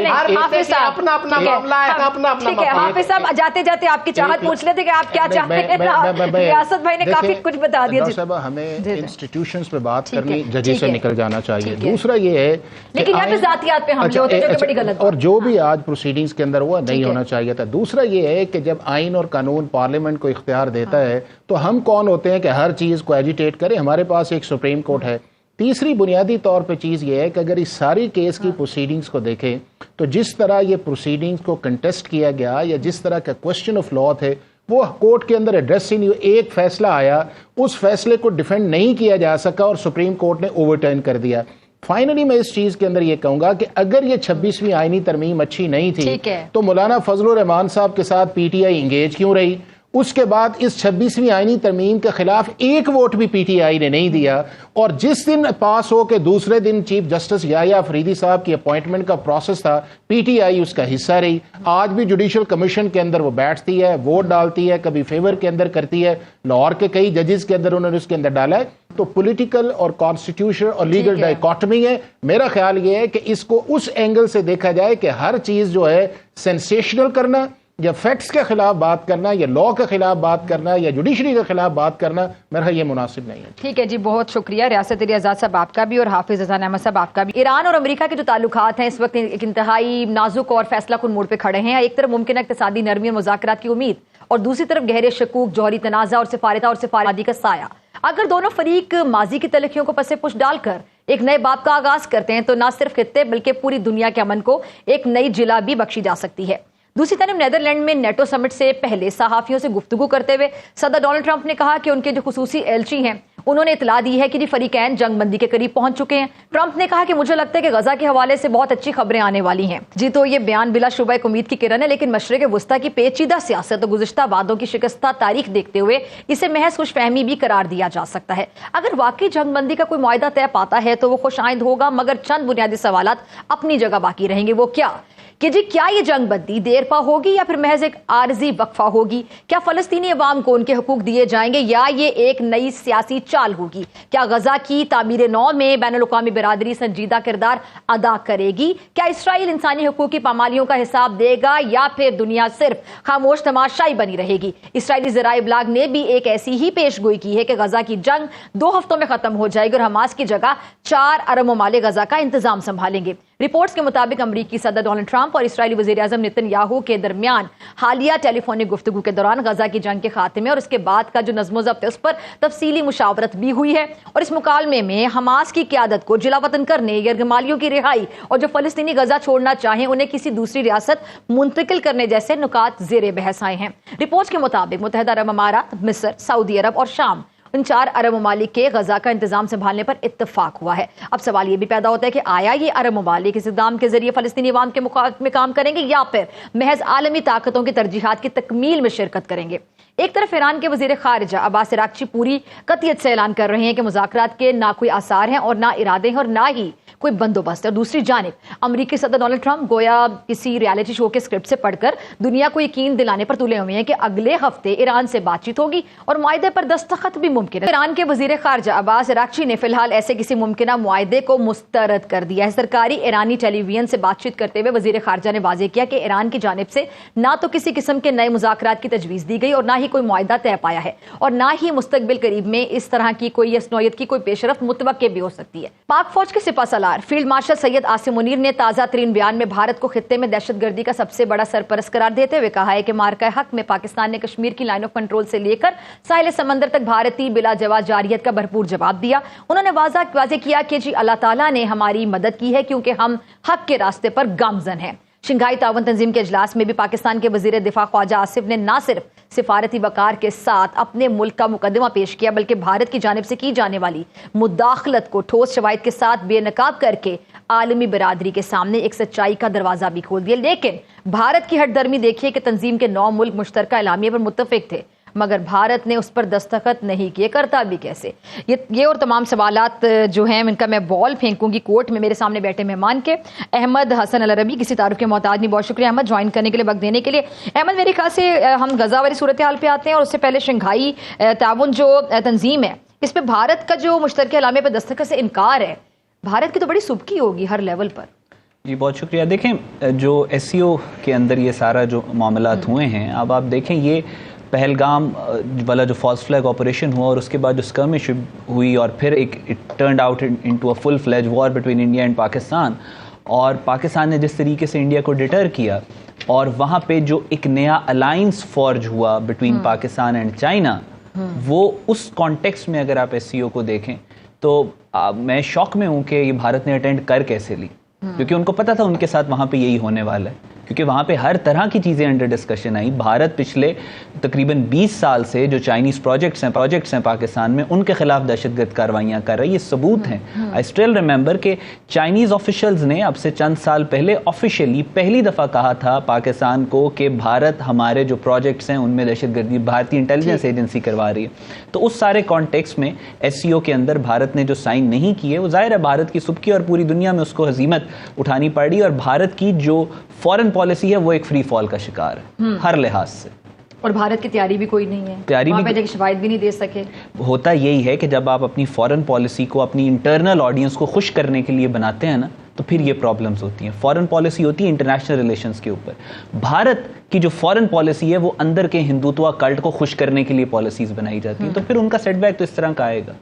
हाफिज साहब अपना अपना मामला है, अपना अपना। ठीक है हाफिज साहब, जाते जाते आपकी चाहत पूछ लेते कि आप क्या चाहते हैं। रियासत भाई ने काफी कुछ बता दिया। साहब, हमें इंस्टीट्यूशंस पे बात करनी, जजेस से निकल जाना चाहिए। दूसरा ये है, लेकिन यहाँ पे जातियात पे हमले होते हैं जो कि बड़ी गलत, और जो भी आज प्रोसीडिंग्स के अंदर हुआ नहीं होना चाहिए था। दूसरा ये है कि जब आइन और कानून पार्लियामेंट को इख्तियार देता है तो हम कौन होते हैं कि हर चीज को एजिटेट करें? हमारे पास एक सुप्रीम कोर्ट है। तीसरी बुनियादी तौर पे चीज ये है कि अगर इस सारी केस की प्रोसीडिंग्स को देखें تو جس طرح یہ پروسیڈنگز کو کنٹیسٹ کیا گیا یا جس طرح کا کوشچن آف لا تھے وہ کورٹ کے اندر ایڈریس ہی نہیں ہوئے. ایک فیصلہ آیا, اس فیصلے کو ڈیفینڈ نہیں کیا جا سکا اور سپریم کورٹ نے اوور ٹرن کر دیا. فائنلی میں اس چیز کے اندر یہ کہوں گا کہ اگر یہ 26ویں آئینی ترمیم اچھی نہیں تھی تو مولانا فضل الرحمان صاحب کے ساتھ پی ٹی آئی انگیج کیوں رہی؟ اس کے بعد اس 26ویں آئینی ترمیم کے خلاف ایک ووٹ بھی پی ٹی آئی نے نہیں دیا, اور جس دن پاس ہو کے دوسرے دن چیف جسٹس یحییٰ افریدی صاحب کی اپوائنٹمنٹ کا پروسیس تھا, پی ٹی آئی اس کا حصہ رہی. آج بھی جوڈیشل کمیشن کے اندر وہ بیٹھتی ہے, ووٹ ڈالتی ہے, کبھی فیور کے اندر کرتی ہے, لاہور کے کئی ججز کے اندر انہوں نے اس کے اندر ڈالا ہے. تو پولیٹیکل اور کانسٹیٹیوشن اور لیگل ڈائیکاٹمی ہے. میرا خیال یہ ہے کہ اس کو اس اینگل سے دیکھا جائے کہ ہر چیز جو ہے سینسیشنل کرنا یا فیکٹس کے خلاف بات کرنا یا لا کے خلاف بات کرنا یا جوڈیشری کے خلاف بات کرنا میرا یہ مناسب نہیں ہے. ٹھیک ہے جی, بہت شکریہ ریاست علی آزاد صاحب آپ کا بھی اور حافظ اذان احمد صاحب آپ کا بھی. ایران اور امریکہ کے جو تعلقات ہیں اس وقت ایک انتہائی نازک اور فیصلہ کن موڑ پہ کھڑے ہیں. ایک طرف ممکنہ اقتصادی نرمی اور مذاکرات کی امید, اور دوسری طرف گہرے شکوک, جوہری تنازع اور سفارتی کا سایہ. اگر دونوں فریق ماضی کی تلخیوں کو پس پش ڈال کر ایک نئے باب کا آغاز کرتے ہیں تو نہ صرف خطے بلکہ پوری دنیا کے امن کو ایک نئی جلا بھی بخشی جا سکتی ہے. دوسری طرف نیدرلینڈ میں نیٹو سمٹ سے پہلے صحافیوں سے گفتگو کرتے ہوئے صدر ڈونلڈ ٹرمپ نے کہا کہ ان کے جو خصوصی ایلچی ہیں انہوں نے اطلاع دی ہے کہ فریقین جنگ بندی کے قریب پہنچ چکے ہیں. ٹرمپ نے کہا کہ مجھے لگتا ہے کہ غزہ کے حوالے سے بہت اچھی خبریں آنے والی ہیں. جی تو یہ بیان بلا شبہ ایک امید کی کرن ہے, لیکن مشرق وسطیٰ کی پیچیدہ سیاست اور گزشتہ وعدوں کی شکستہ تاریخ دیکھتے ہوئے اسے محض خوش فہمی بھی قرار دیا جا سکتا ہے. اگر واقعی جنگ بندی کا کوئی معاہدہ طے پاتا ہے تو وہ خوش آئند ہوگا, مگر چند بنیادی سوالات اپنی جگہ باقی رہیں گے. وہ کیا کہ جی کیا یہ جنگ بندی دیر پا ہوگی یا پھر محض ایک عارضی وقفہ ہوگی؟ کیا فلسطینی عوام کو ان کے حقوق دیے جائیں گے یا یہ ایک نئی سیاسی چال ہوگی؟ کیا غزہ کی تعمیر نو میں بین الاقوامی برادری سنجیدہ کردار ادا کرے گی؟ کیا اسرائیل انسانی حقوق کی پامالیوں کا حساب دے گا یا پھر دنیا صرف خاموش تماشائی بنی رہے گی؟ اسرائیلی ذرائع ابلاغ نے بھی ایک ایسی ہی پیش گوئی کی ہے کہ غزہ کی جنگ 2 ہفتوں میں ختم ہو جائے گی اور حماس کی جگہ 4 عرب ممالک غزہ کا انتظام سنبھالیں گے. رپورٹس کے مطابق امریکی صدر ڈونلڈ ٹرمپ اور اسرائیلی وزیر اعظم نیتن یاہو کے درمیان حالیہ ٹیلی فونک گفتگو کے دوران غزہ کی جنگ کے خاتمے اور اس کے بعد کا جو نظم و ضبط ہے اس پر تفصیلی مشاورت بھی ہوئی ہے. اور اس مکالمے میں حماس کی قیادت کو جلا وطن کرنے, یرغمالیوں کی رہائی اور جو فلسطینی غزہ چھوڑنا چاہیں انہیں کسی دوسری ریاست منتقل کرنے جیسے نکات زیر بحث آئے ہیں. رپورٹس کے مطابق متحدہ عرب امارات, مصر, سعودی عرب اور شام ان 4 عرب ممالک کے غزہ کا انتظام سنبھالنے پر اتفاق ہوا ہے. اب سوال یہ بھی پیدا ہوتا ہے کہ آیا یہ عرب ممالک اس اقدام کے ذریعے فلسطینی عوام کے مخالفت میں کام کریں گے یا پھر محض عالمی طاقتوں کی ترجیحات کی تکمیل میں شرکت کریں گے؟ ایک طرف ایران کے وزیر خارجہ عباس عراقچی پوری قطعیت سے اعلان کر رہے ہیں کہ مذاکرات کے نہ کوئی آثار ہیں اور نہ ارادے ہیں اور نہ ہی کوئی بندوبست ہے. دوسری جانب امریکی صدر ڈونلڈ ٹرمپ گویا کسی ریالٹی شو کے اسکرپٹ سے پڑھ کر دنیا کو یقین دلانے پر تلے ہوئے ہیں کہ اگلے ہفتے ایران سے بات چیت ہوگی اور معاہدے پر دستخط بھی ممکن ہے. ایران کے وزیر خارجہ عباس عراقچی نے فی الحال ایسے کسی ممکنہ معاہدے کو مسترد کر دیا ہے. سرکاری ایرانی ٹیلی ویژن سے بات چیت کرتے ہوئے وزیر خارجہ نے واضح کیا کہ ایران کی جانب سے نہ تو کسی قسم کے نئے مذاکرات کی تجویز دی گئی اور نہ ہی کوئی معاہدہ طے پایا ہے اور نہ ہی مستقبل قریب میں اس طرح کی کوئی اس نوعیت کی کوئی پیش رفت متوقع بھی ہو سکتی ہے. پاک فوج کے سپہ سالار فیلڈ مارشل سید عاصم منیر نے تازہ ترین بیان میں بھارت کو خطے میں دہشت گردی کا سب سے بڑا سرپرست قرار دیتے ہوئے کہا ہے کہ مارکہ حق میں پاکستان نے کشمیر کی لائن آف کنٹرول سے لے کر ساحل سمندر تک بھارتی بلا جواز جارحیت کا بھرپور جواب دیا. انہوں نے واضح کیا کہ جی اللہ تعالیٰ نے ہماری مدد کی ہے کیونکہ ہم حق کے راستے پر گامزن ہیں. شنگھائی تعاون تنظیم کے اجلاس میں بھی پاکستان کے وزیر دفاع خواجہ آصف نے نہ صرف سفارتی وقار کے ساتھ اپنے ملک کا مقدمہ پیش کیا بلکہ بھارت کی جانب سے کی جانے والی مداخلت کو ٹھوس شواہد کے ساتھ بے نقاب کر کے عالمی برادری کے سامنے ایک سچائی کا دروازہ بھی کھول دیا. لیکن بھارت کی ہٹ درمی دیکھیے کہ تنظیم کے 9 ملک مشترکہ اعلامیے پر متفق تھے مگر بھارت نے اس پر دستخط نہیں کیے. کرتا بھی کیسے؟ یہ اور تمام سوالات جو ہیں ان کا میں بال پھینکوں گی کورٹ میں میرے سامنے بیٹھے مہمان کے. احمد حسن العربی کسی تعارف کے محتاج نہیں, بہت شکریہ احمد جوائن کرنے کے لیے, وقت دینے کے لیے. احمد میرے خیال سے ہم غزہ والی صورتحال پہ آتے ہیں اور اس سے پہلے شنگھائی تعاون جو تنظیم ہے اس پہ بھارت کا جو مشترکہ اعلامیہ پہ دستخط سے انکار ہے, بھارت کی تو بڑی سبکی ہوگی ہر لیول پر. جی بہت شکریہ. دیکھیں جو ایس سی او کے اندر یہ سارا جو معاملات ہوئے ہیں, اب آپ دیکھیں یہ پہلگام والا جو فالس فلیگ آپریشن ہوا اور اس کے بعد جو اسکرمش ہوئی اور پھر ایک turned out into a full fledged war between India and Pakistan, اور پاکستان نے جس طریقے سے انڈیا کو ڈیٹر کیا اور وہاں پہ جو ایک نیا الائنس فورج ہوا بٹوین پاکستان اینڈ چائنا, وہ اس کانٹیکسٹ میں اگر آپ ایس سی او کو دیکھیں تو میں شوق میں ہوں کہ یہ بھارت نے اٹینڈ کر کیسے لی. क्योंकि उनको पता था उनके साथ वहाँ पे यही होने वाला है, क्योंकि वहाँ पे हर तरह की चीज़ें अंडर डिस्कशन आई। भारत पिछले तकरीबन 20 साल से जो चाइनीज़ प्रोजेक्ट्स हैं पाकिस्तान में, उनके खिलाफ दहशतगर्द कार्रवाइयाँ कर रही है, ये सबूत हैं। आई स्टिल रिमेंबर कि चाइनीज़ ऑफिशियल्स ने अब से चंद साल पहले ऑफिशियली पहली दफ़ा कहा था पाकिस्तान को कि भारत हमारे जो प्रोजेक्ट्स हैं उनमें दहशतगर्दी भारतीय इंटेलिजेंस एजेंसी करवा रही है। तो उस सारे कॉन्टेक्स्ट में SCO के अंदर भारत ने जो साइन नहीं किए, वो जाहिर है भारत की सुबकी और पूरी दुनिया में उसको हजीमत उठानी पड़ी, और भारत की जो फॉरेन पॉलिसी है वो एक फ्री फॉल का शिकार है हर लिहाज से। और भारत की तैयारी भी कोई नहीं है, तैयारी वहाँ पे जाके शफायत भी नहीं दे सके। होता यही है कि जब आप अपनी फॉरेन पॉलिसी को अपनी इंटरनल ऑडियंस को खुश करने के लिए बनाते हैं ना, तो फिर ये प्रॉब्लम्स होती हैं। फॉरेन पॉलिसी होती है इंटरनेशनल रिलेशंस के ऊपर, भारत की जो फॉरेन पॉलिसी है वो अंदर के हिंदुत्व कल्ट को खुश करने के लिए पॉलिसीज बनाई जाती हैं, तो फिर उनका सेटबैक तो इस तरह का आएगा।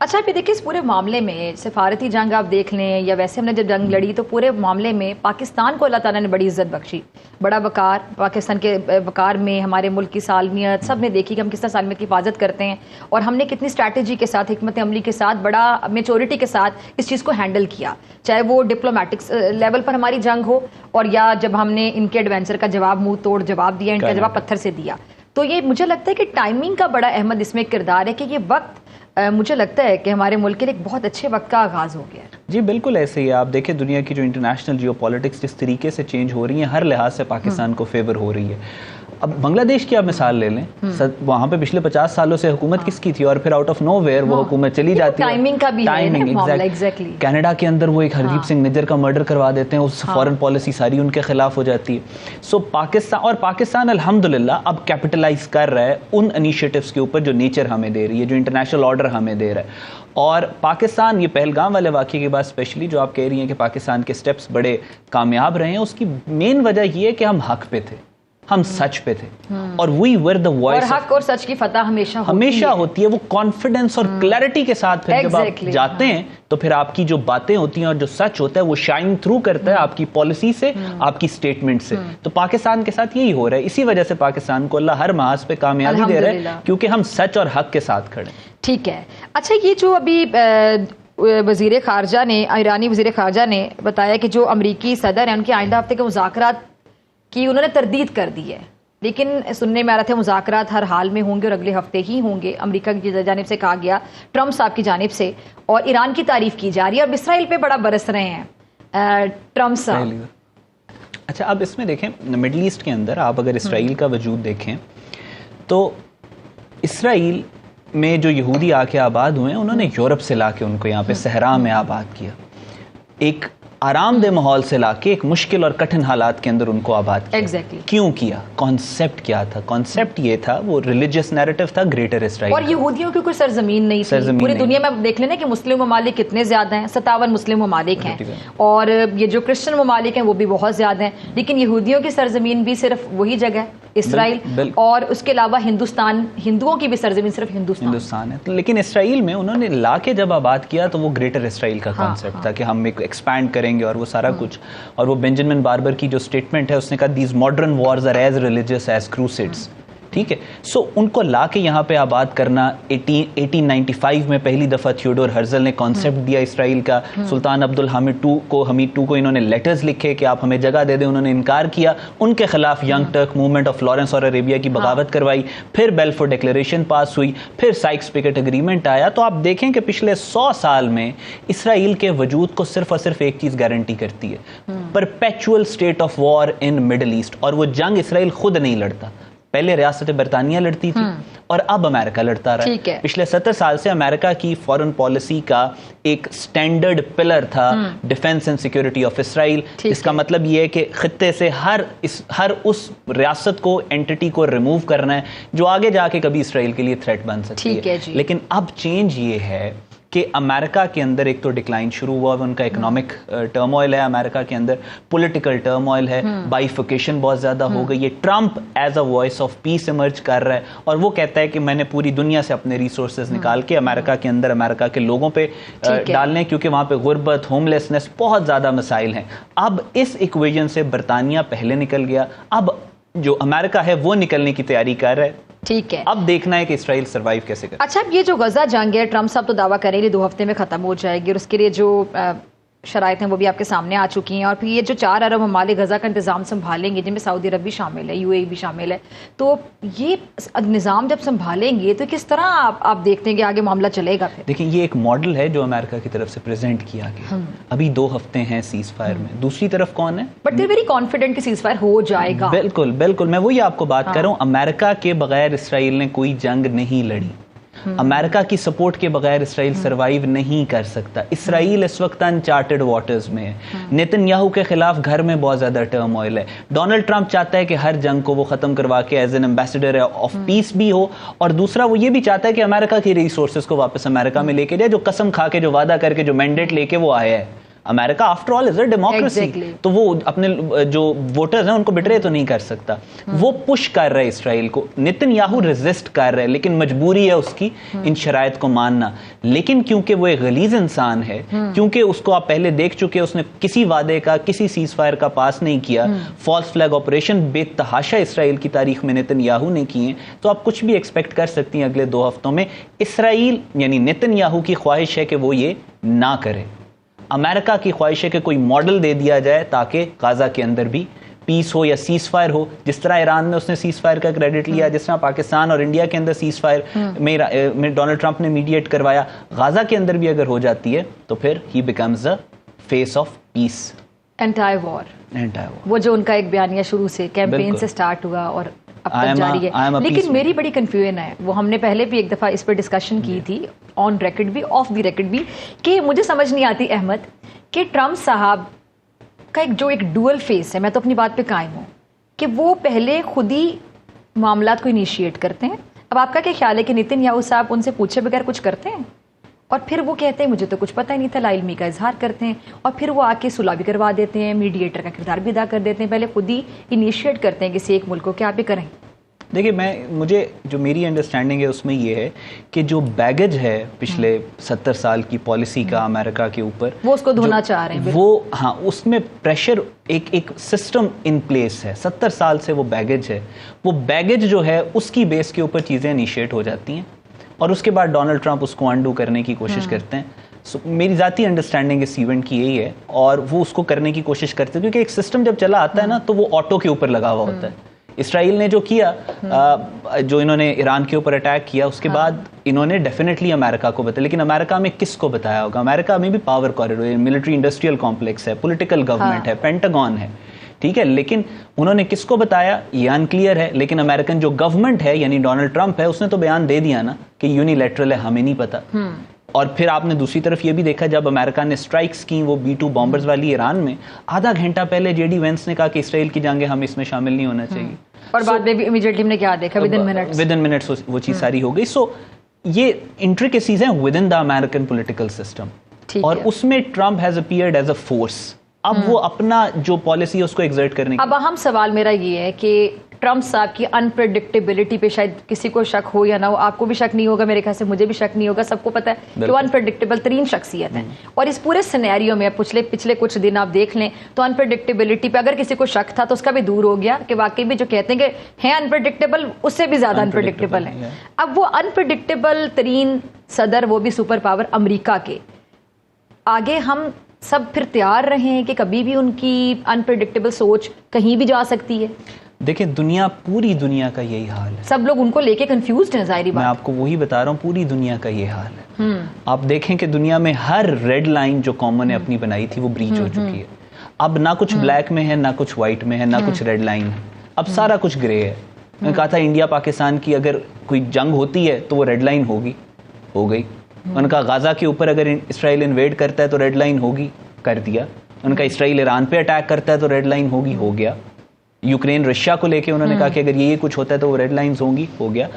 अच्छा, फिर देखिए इस पूरे मामले में सिफारती जंग आप देख लें या वैसे हमने जब जंग लड़ी, तो पूरे मामले में पाकिस्तान को अल्लाह ताला ने बड़ी इज्जत बख्शी, बड़ा वकार, पाकिस्तान के वकार में हमारे मुल्क की सालमियत सब ने देखी कि हम किस तरह सालमियत की हिफाजत करते हैं, और हमने कितनी स्ट्रैटेजी के साथ, हिकमत अमली के साथ, बड़ा मेच्योरिटी के साथ इस चीज़ को हैंडल किया, चाहे वो डिप्लोमेटिक लेवल पर हमारी जंग हो और या जब हमने इनके एडवेंचर का जवाब मुंह तोड़ जवाब दिया, इनका जवाब पत्थर से दिया। तो ये मुझे लगता है कि टाइमिंग का बड़ा अहम इसमें किरदार है कि ये वक्त मुझे लगता है कि हमारे मुल्क के लिए एक बहुत अच्छे वक्त का आगाज़ हो गया है। जी बिल्कुल ऐसे ही है। आप देखें दुनिया की जो इंटरनेशनल जियोपॉलिटिक्स जिस तरीके से चेंज हो रही है, हर लिहाज से पाकिस्तान को फेवर हो रही है। अब बांग्लादेश की आप मिसाल ले लें, वहाँ पे पिछले 50 सालों से हुकूमत किसकी थी, और फिर आउट ऑफ नोवेयर वो हुकूमत चली जाती है। टाइमिंग का भी है, एग्जैक्टली। कनाडा के अंदर वो एक हरदीप सिंह निज्जर का मर्डर करवा देते हैं, उस फॉरेन पॉलिसी सारी उनके खिलाफ हो जाती है। सो पाकिस्तान अल्हम्दुलिल्लाह अब कैपिटलाइज कर रहा है उन इनिशिएटिव्स के ऊपर जो नेचर हमें दे रही है, जो इंटरनेशनल ऑर्डर हमें दे रहा है। और पाकिस्तान, ये पहलगाम वाले वाक़े के बाद स्पेशली जो आप कह रही हैं कि पाकिस्तान के स्टेप्स बड़े कामयाब रहे हैं, उसकी मेन वजह ये है कि हम हक पे थे, हम सच पे थे, और वी वर द वॉइस। और हक और सच की फतह हमेशा होती है। वो कॉन्फिडेंस और क्लैरिटी के साथ फिर जब आप जाते हैं तो फिर आपकी जो बातें होती हैं और जो सच होता है वो शाइन थ्रू करता है आपकी पॉलिसी से, आपकी स्टेटमेंट से। तो पाकिस्तान के साथ यही हो रहा है। इसी वजह से पाकिस्तान को अल्लाह हर महाज पे कामयाबी दे रहा है, क्योंकि हम सच और हक के साथ खड़े। ठीक है। अच्छा, ये जो अभी वज़ीर ख़ारजा ने, ईरानी वज़ीर ख़ारजा ने बताया कि जो अमरीकी सदर हैं उनके आइंदा हफ्ते के मुज़ाकरात की उन्होंने तरदीद कर दी है, लेकिन सुनने में आ रहा था मुज़ाकरात हर हाल में होंगे और अगले हफ्ते ही होंगे। अमेरिका की जानिब से कहा गया, ट्रम्प साहब की जानिब से, और ईरान की तारीफ की जा रही है, और इसराइल पे बड़ा बरस रहे हैं ट्रम्प साहब। अच्छा, अब इसमें देखें मिडल ईस्ट के अंदर आप अगर इसराइल का वजूद देखें तो इसराइल में जो यहूदी आके आबाद हुए हैं उन्होंने यूरोप से लाके उनको यहाँ पे सहरा में आबाद किया, एक आरामदेह माहौल से लाके एक मुश्किल और कठिन हालात के अंदर उनको आबाद किया। Exactly. क्यों किया? कॉन्सेप्ट क्या था? कॉन्सेप्ट ये था, वो रिलीजियस नैरेटिव था ग्रेटर इसराइल। और यहूदियों की कोई सरजमीन नहीं थी। पूरी दुनिया में आप देख लेना कि मुस्लिम ममालिक कितने ज्यादा हैं, 57 मुस्लिम ममालिक हैं, और ये जो क्रिश्चियन ममालिक हैं वो भी बहुत ज्यादा हैं, लेकिन यहूदियों की सरजमीन भी सिर्फ वही जगह इसराइल, और उसके अलावा हिंदुस्तान, हिंदुओं की भी सरजमीन सिर्फ हिंदुस्तान है। तो लेकिन इसराइल में उन्होंने लाके जब आबाद किया तो वो ग्रेटर इसराइल का कॉन्सेप्ट था कि हम एक एक्सपैंड करेंगे और वो सारा कुछ। और वो बेंजामिन बार्बर की जो स्टेटमेंट है, उसने कहा these modern wars are as religious as crusades. ठीक है, सो उनको लाके यहाँ पे आबाद करना 1895 में पहली दफ़ा थियोडोर हर्जल ने कॉन्सेप्ट दिया इसराइल का। सुल्तान अब्दुल हमीद टू को इन्होंने लेटर्स लिखे कि आप हमें जगह दे दें, उन्होंने इनकार किया। उनके खिलाफ Young Turk movement of Lawrence और अरेबिया की बगावत करवाई, फिर बेल्फोर डिक्लेरेशन पास हुई, फिर साइक्स पिकेट एग्रीमेंट आया। तो आप देखें कि पिछले 100 साल में इसराइल के वजूद को सिर्फ और सिर्फ एक चीज़ गारंटी करती है, perpetual state of war in middle east. और वो जंग इसराइल खुद नहीं लड़ता, पहले रियासत बरतानिया लड़ती थी और अब अमेरिका लड़ता रहा है। पिछले 70 साल से अमेरिका की फॉरेन पॉलिसी का एक स्टैंडर्ड पिलर था defence and security of Israel. इसका मतलब ये है कि खित्ते से हर उस रियासत को, एंटिटी को रिमूव करना है जो आगे जाके कभी इसराइल के लिए थ्रेट बन सकती है। लेकिन अब चेंज ये है कि अमेरिका के अंदर एक तो डिक्लाइन शुरू हुआ, उनका इकोनॉमिक टर्मोइल है, अमेरिका के अंदर पॉलिटिकल टर्मोइल है, बाइफिकेशन बहुत ज़्यादा हो गई है। Trump as a voice of peace emerge कर रहा है और वो कहता है कि मैंने पूरी दुनिया से अपने रिसोर्सेज निकाल के अमेरिका के अंदर अमेरिका के लोगों पे डालने, क्योंकि वहाँ पे गुर्बत, होमलेसनेस, बहुत ज़्यादा मसाइल हैं। अब इस इक्वेशन से बरतानिया पहले निकल गया, अब जो अमेरिका है वो निकलने की तैयारी कर रहा है। ठीक है, अब देखना है कि इसराइल सरवाइव कैसे करे। अच्छा, अब ये जो गजा जंग है, ट्रम्प साहब तो दावा करेंगे 2 हफ्ते में खत्म हो जाएगी, और उसके लिए जो शराइत हैं वो भी आपके सामने आ चुकी हैं, और फिर ये जो 4 अरब ममालिक गज़ा का इंतज़ाम संभालेंगे, जिनमें सऊदी अरब भी शामिल है, UAE भी शामिल है, तो ये निज़ाम जब संभालेंगे तो किस तरह आप देखते हैं कि आगे मामला चलेगा? फिर देखिए, ये एक मॉडल है जो अमेरिका की तरफ से प्रेजेंट किया गया। अभी 2 हफ्ते हैं सीज फायर में, दूसरी तरफ कौन है? बट दे वेरी कॉन्फिडेंट कि सीज फायर हो जाएगा। बिल्कुल बिल्कुल, मैं वही आपको बात कर रहा हूँ। अमेरिका के बगैर इसराइल ने कोई जंग नहीं लड़ी, अमेरिका की सपोर्ट के बगैर इसराइल सरवाइव नहीं कर सकता। इसराइल इस वक्त अनचार्टेड वाटर्स में है। नेतन्याहू के खिलाफ घर में बहुत ज्यादा टर्मोइल है। डोनाल्ड ट्रंप चाहता है कि हर जंग को वो खत्म करवा के as an ambassador of peace भी हो, और दूसरा वो ये भी चाहता है कि अमेरिका की रिसोर्सेज को वापस अमेरिका में लेके जाए, जो कसम खा के, जो वादा करके, जो मैंडेट लेके वो आया है। America after all is a democracy, तो वो अपने जो वोटर्स हैं उनको बिट्रे तो नहीं कर सकता। वो पुश कर रहे इसराइल को, नेतन्याहू रेजिस्ट कर रहे हैं, लेकिन मजबूरी है उसकी इन शराइत को मानना। लेकिन क्योंकि वो एक गलीज इंसान है, क्योंकि उसको आप पहले देख चुके, उसने किसी वादे का, किसी सीज फायर का पास नहीं किया, फॉल्स फ्लैग ऑपरेशन बेतहाशा इसराइल की तारीख में नेतन्याहू ने किए, तो आप कुछ भी एक्सपेक्ट कर सकती हैं अगले 2 हफ्तों में। इसराइल यानी नेतन्याहू की ख्वाहिश है कि वो ये ना करे। अमेरिका की ख्वाहिश है कि कोई मॉडल दे दिया जाए ताकि गाजा के अंदर भी पीस हो या सीज फायर हो। जिस तरह ईरान में उसने सीज फायर का क्रेडिट लिया, जिस तरह पाकिस्तान और इंडिया के अंदर सीज फायर में डोनाल्ड ट्रंप ने मीडिएट करवाया, गाजा के अंदर भी अगर हो जाती है तो फिर ही becomes the face of peace, entire war. वो जो उनका एक बयानिया शुरू से कैंपेन से स्टार्ट हुआ और अब तक जारी है। लेकिन मेरी बड़ी कंफ्यूजन है, वो हमने पहले भी एक दफ़ा इस पर डिस्कशन की थी, ऑन रिकॉर्ड भी, ऑफ द रिकॉर्ड भी, कि मुझे समझ नहीं आती अहमद कि ट्रंप साहब का एक डुअल फेस है। मैं तो अपनी बात पे कायम हूँ कि वो पहले खुद ही मामलात को इनिशिएट करते हैं। अब आपका क्या ख्याल है कि नेतन्याहू साहब उनसे पूछे बगैर कुछ करते हैं, और फिर वो कहते हैं मुझे तो कुछ पता ही नहीं था, लाइल्मी का इजहार करते हैं, और फिर वो आके सुलह भी करवा देते हैं, मीडिएटर का किरदार भी अदा कर देते हैं, पहले खुद ही इनिशिएट करते हैं किसी एक मुल्क को कि आप भी करें? देखिए, मुझे जो मेरी अंडरस्टैंडिंग है उसमें ये है कि जो बैगेज है पिछले 70 साल की पॉलिसी का अमेरिका के ऊपर, वो उसको धोना चाह रहे हैं। वो हाँ, उसमें प्रेशर, एक सिस्टम इन प्लेस है। 70 साल से वो बैगेज है। वो बैगेज जो है उसकी बेस के ऊपर चीज़ें इनिशिएट हो जाती हैं, और उसके बाद डोनाल्ड ट्रंप उसको अंडू करने की कोशिश करते हैं। मेरी ज़ाती अंडरस्टैंडिंग इस इवेंट की यही है, और वो उसको करने की कोशिश करते हैं, क्योंकि एक सिस्टम जब चला आता है ना तो वो ऑटो के ऊपर लगा हुआ होता है। इसराइल ने जो किया, जो इन्होंने ईरान के ऊपर अटैक किया, उसके बाद इन्होंने डेफिनेटली अमेरिका को बताया, लेकिन अमेरिका में किसको बताया होगा? अमेरिका में भी power corridor, military industrial complex है, पॉलिटिकल गवर्नमेंट है, पेंटागन है, ठीक है, लेकिन उन्होंने किसको बताया ये अनक्लियर है। लेकिन अमेरिकन जो गवर्नमेंट है यानी डोनाल्ड ट्रंप है, उसने तो बयान दे दिया ना कि यूनिलैटरल है, हमें नहीं पता। और फिर आपने दूसरी तरफ ये भी देखा, जब अमेरिका ने स्ट्राइक्स की वो B-2 बॉम्बर्स वाली ईरान में, आधा घंटा पहले JD वेंस ने कहा कि इसराइल की जंग हम इसमें शामिल नहीं होना चाहिए, और बाद में भी इमीडिएटली हमने क्या देखा, विद इन मिनट्स वो चीज सारी हो गई। सो ये इंट्रिकेसीज हैं within the American political system, और उसमें Trump has appeared as a force. अब वो अपना जो पॉलिसी है उसको एग्जर्ट करने की। अब अहम सवाल मेरा ये है कि ट्रंप साहब की अनप्रेडिक्टेबिलिटी पे शायद किसी को शक हो या ना हो, आपको भी शक नहीं होगा, मेरे ख्याल से मुझे भी शक नहीं होगा, सबको पता है कि वो अनप्रेडिक्टेबल तरीन शख्सियत है। और इस पूरे सिनेरियो में पिछले कुछ दिन आप देख लें तो अनप्रेडिक्टेबिलिटी पे अगर किसी को शक था तो उसका भी दूर हो गया, कि वाकई भी जो कहते हैं कि हैं अनप्रेडिक्टेबल, उससे भी ज्यादा अनप्रेडिक्टेबल है। अब वो अनप्रेडिक्टेबल तरीन सदर, वो भी सुपर पावर अमरीका के आगे, हम सब फिर तैयार रहे हैं कि कभी भी उनकी अनप्रेडिक्टेबल सोच कहीं भी जा सकती है? देखिए, पूरी दुनिया का यही हाल है, सब लोग उनको लेके कंफ्यूज्ड हैं, जाहिर बात। मैं आपको वही बता रहा हूँ, पूरी दुनिया का ये हाल है। आप देखें कि दुनिया में हर रेड लाइन जो कॉमन ने अपनी बनाई थी वो ब्रीच हो चुकी है। अब ना कुछ ब्लैक में है, ना कुछ व्हाइट में है, ना कुछ रेड लाइन है, अब सारा कुछ ग्रे है। मैं कहा था इंडिया पाकिस्तान की अगर कोई जंग होती है तो वो रेड लाइन होगी, हो गई। उनका गाजा के ऊपर अगर इसराइल इन्वेड करता है तो रेड लाइन होगी, कर दिया। उनका इसराइल ईरान पे अटैक करता है तो रेड लाइन होगी, हो गया। यूक्रेन रशिया को लेके उन्होंने कहा कि अगर ये कुछ होता है तो वो रेड लाइंस होंगी, हो गया।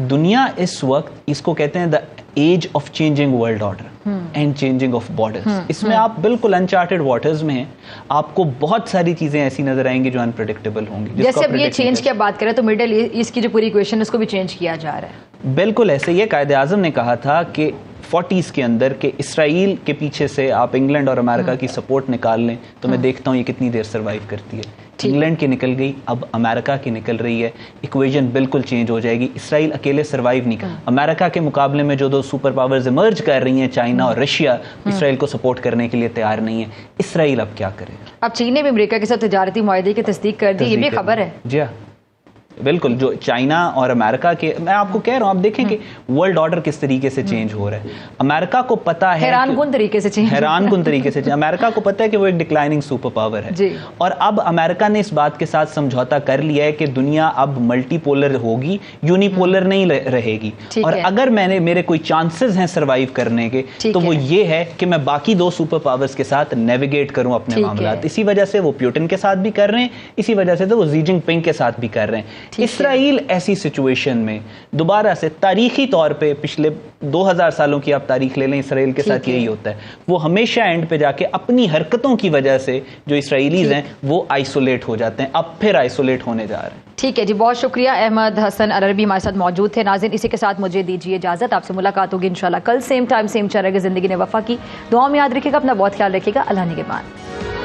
दुनिया इस वक्त इसको कहते हैं the age of changing world order and changing of borders. इसमें आप बिल्कुल अनचार्टेड वाटर्स में हैं, आपको बहुत सारी चीजें ऐसी नजर आएंगी जो अनप्रेडिक्टेबल होंगी। जैसे अब ये चेंज की बात करें तो मिडिल ईस्ट की जो पूरी इक्वेशन है उसको भी चेंज किया जा रहा है। बिल्कुल ऐसे ही कायदे आजम ने कहा था कि 40s के अंदर कि इसराइल के पीछे से आप इंग्लैंड और अमेरिका की सपोर्ट निकाल लें तो मैं देखता हूँ ये कितनी देर सर्वाइव करती है। انگلینڈ کی نکل گئی, اب امریکہ کی نکل رہی ہے, ایکویژن بالکل چینج ہو جائے گی. اسرائیل اکیلے سروائیو نہیں کر, امریکہ کے مقابلے میں جو دو سپر پاورز ایمرج کر رہی ہیں, چائنا اور رشیا, اسرائیل کو سپورٹ کرنے کے لیے تیار نہیں ہے. اسرائیل اب کیا کرے؟ اب چین نے بھی امریکہ کے ساتھ تجارتی معاہدے کی تصدیق کر دی, یہ بھی خبر ہے. جی ہاں بالکل, جو چائنا اور امریکہ کے, میں آپ کو کہہ رہا ہوں, آپ دیکھیں کہ ورلڈ آرڈر کس طریقے سے چینج ہو رہا ہے. امریکہ کو پتا ہے, حیران کن طریقے سے چینج, حیران کن طریقے سے, امریکہ کو پتا ہے کہ وہ ایک ڈکلائننگ سپر پاور ہے, اور اب امریکہ نے اس بات کے ساتھ سمجھوتا کر لیا ہے کہ دنیا اب ملٹی پولر ہوگی, یونی پولر نہیں رہے گی. اور اگر میرے کوئی چانسز ہیں سروائیو کرنے کے, تو وہ یہ ہے کہ میں باقی دو سپر پاورز کے ساتھ نیویگیٹ کروں اپنے معاملات. اسی وجہ سے وہ پیوٹن کے ساتھ بھی کر رہے ہیں, اسی وجہ سے تو وہ زی جن پنگ کے ساتھ بھی کر رہے ہیں. اسرائیل ایسی سچویشن میں دوبارہ سے تاریخی طور پہ پچھلے 2000 سالوں کی آپ تاریخ لے لیں, اسرائیل کے ساتھ یہی ہوتا ہے, وہ ہمیشہ اینڈ پہ جا کے اپنی حرکتوں کی وجہ سے جو اسرائیلیز ہیں وہ آئسولیٹ ہو جاتے ہیں, اب پھر آئسولیٹ ہونے جا رہے ہیں. ٹھیک ہے جی, بہت شکریہ. احمد حسن العربی ہمارے ساتھ موجود تھے. ناظرین اسی کے ساتھ مجھے دیجیے اجازت, آپ سے ملاقات ہوگی انشاءاللہ کل سیم ٹائم سیم چینل. زندگی نے وفا کی دعاؤں میں یاد رکھیے گا, اپنا بہت خیال رکھیے گا. اللہ نگہبان.